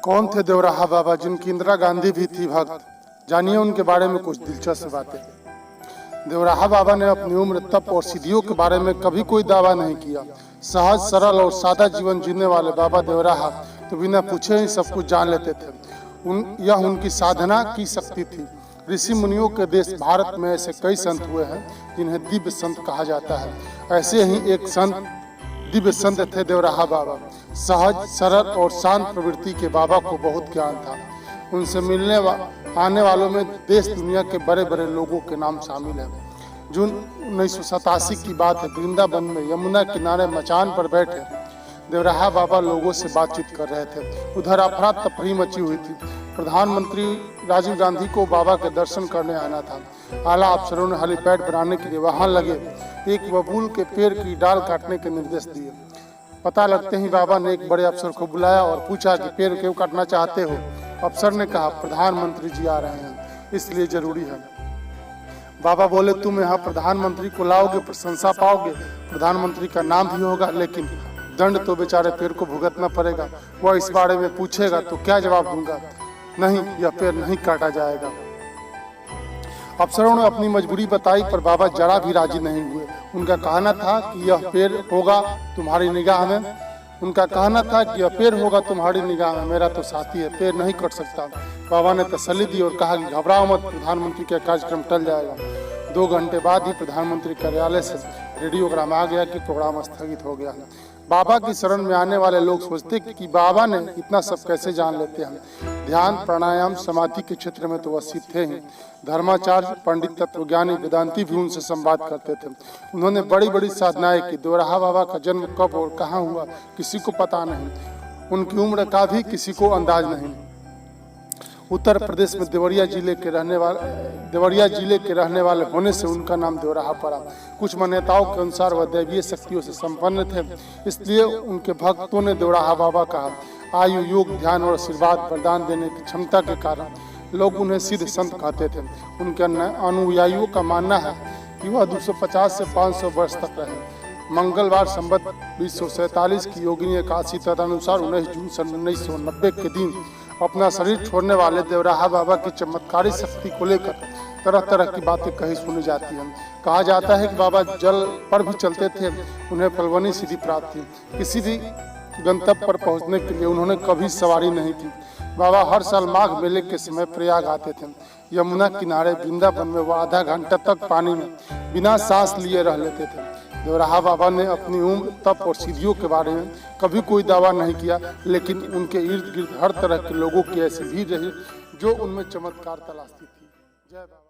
कौन थे देवराहा बाबा, जिनकी इंदिरा गांधी भी थी भक्त? जानिए उनके बारे में कुछ दिलचस्प बातें। देवराहा बाबा ने अपनी उम्र, तप और सिद्धियों के बारे में कभी कोई दावा नहीं किया। सहज, सरल और सादा जीवन जीने वाले बाबा देवराहा तो बिना पूछे ही सब कुछ जान लेते थे। यह उनकी साधना की शक्ति थी। ऋषि मुनियों के देश भारत में ऐसे कई संत हुए हैं जिन्हें दिव्य संत कहा जाता है। ऐसे ही एक दिव्य संत थे देवराहा बाबा। सहज, सरल और शांत प्रवृत्ति के बाबा को बहुत ज्ञान था। उनसे आने वालों में देश दुनिया के बड़े बड़े लोगों के नाम शामिल हैं। जून 1987 की बात है। वृंदावन में यमुना किनारे मचान पर बैठे देवराहा बाबा लोगों से बातचीत कर रहे थे। उधर अफरा तफरी मची हुई थी। प्रधानमंत्री राजीव गांधी को बाबा के दर्शन करने आना था। आला अफसरों ने हेलीपैड बनाने के लिए वहां लगे एक बबूल के पेड़ की डाल काटने के निर्देश दिए। पता लगते ही बाबा ने एक बड़े अफसर को बुलाया और पूछा कि पेड़ क्यों काटना चाहते हो? अफसर ने कहा, प्रधानमंत्री जी आ रहे हैं, इसलिए जरूरी है। बाबा बोले, तुम यहाँ प्रधानमंत्री को लाओगे, प्रशंसा पाओगे, प्रधानमंत्री का नाम भी होगा, लेकिन दंड तो बेचारे पेड़ को भुगतना पड़ेगा। वह इस बारे में पूछेगा तो क्या जवाब दूंगा? नहीं, यह पेड़ नहीं काटा जाएगा। अफसरों ने अपनी मजबूरी बताई, पर बाबा जरा भी राजी नहीं हुए। उनका कहना था कि यह पेड़ होगा तुम्हारी निगाह में। मेरा तो साथी है, पेड़ नहीं कट सकता। बाबा ने तसल्ली दी और कहा कि घबराओ मत, प्रधानमंत्री का कार्यक्रम टल जाएगा। 2 घंटे बाद ही प्रधानमंत्री कार्यालय से रेडियोग्राम आ गया कि प्रोग्राम स्थगित हो गया। बाबा की शरण में आने वाले लोग सोचते कि बाबा ने इतना सब कैसे जान लेते हैं। ध्यान, प्राणायाम, समाधि के क्षेत्र में तो वह सिद्ध थे ही। धर्माचार्य, पंडित, तत्वज्ञानी, वेदांती भी उनसे संवाद करते थे। उन्होंने बड़ी बड़ी साधनाएं की। देवराहा बाबा का जन्म कब और कहाँ हुआ किसी को पता नहीं। उनकी उम्र का भी किसी को अंदाज नहीं। उत्तर प्रदेश में देवरिया जिले के रहने वाले होने से उनका नाम देवराहा पड़ा। कुछ मान्यताओं के अनुसार वह दैवीय शक्तियों से संपन्न थे, इसलिए उनके भक्तों ने देवराहा बाबा कहा। आयु, योग, ध्यान और आशीर्वाद वरदान देने की क्षमता के कारण लोग उन्हें सिद्ध संत कहते थे। उनके अनुयायियों का मानना है कि वह 250 से 500 वर्ष तक रहे। मंगलवार संवत 2047 की योगिनी एकादशी तदनुसार 19 जून सन 1990 के दिन अपना शरीर छोड़ने वाले देवराहा बाबा की चमत्कारी शक्ति को लेकर तरह तरह की बातें कही सुनी जाती हैं। कहा जाता है कि बाबा जल पर भी चलते थे, उन्हें पलवनी सीधी प्राप्त थी। किसी भी गंतव्य पर पहुंचने के लिए उन्होंने कभी सवारी नहीं की। बाबा हर साल माघ मेले के समय प्रयाग आते थे। यमुना किनारे वृंदावन में वह आधा घंटा तक पानी में बिना सांस लिए रह लेते थे। देवराहा बाबा ने अपनी उम्र, तप और सिद्धियों के बारे में कभी कोई दावा नहीं किया, लेकिन उनके इर्द गिर्द हर तरह के लोगों की ऐसी भीड़ रही जो उनमें चमत्कार तलाशती थी। जय बाबा।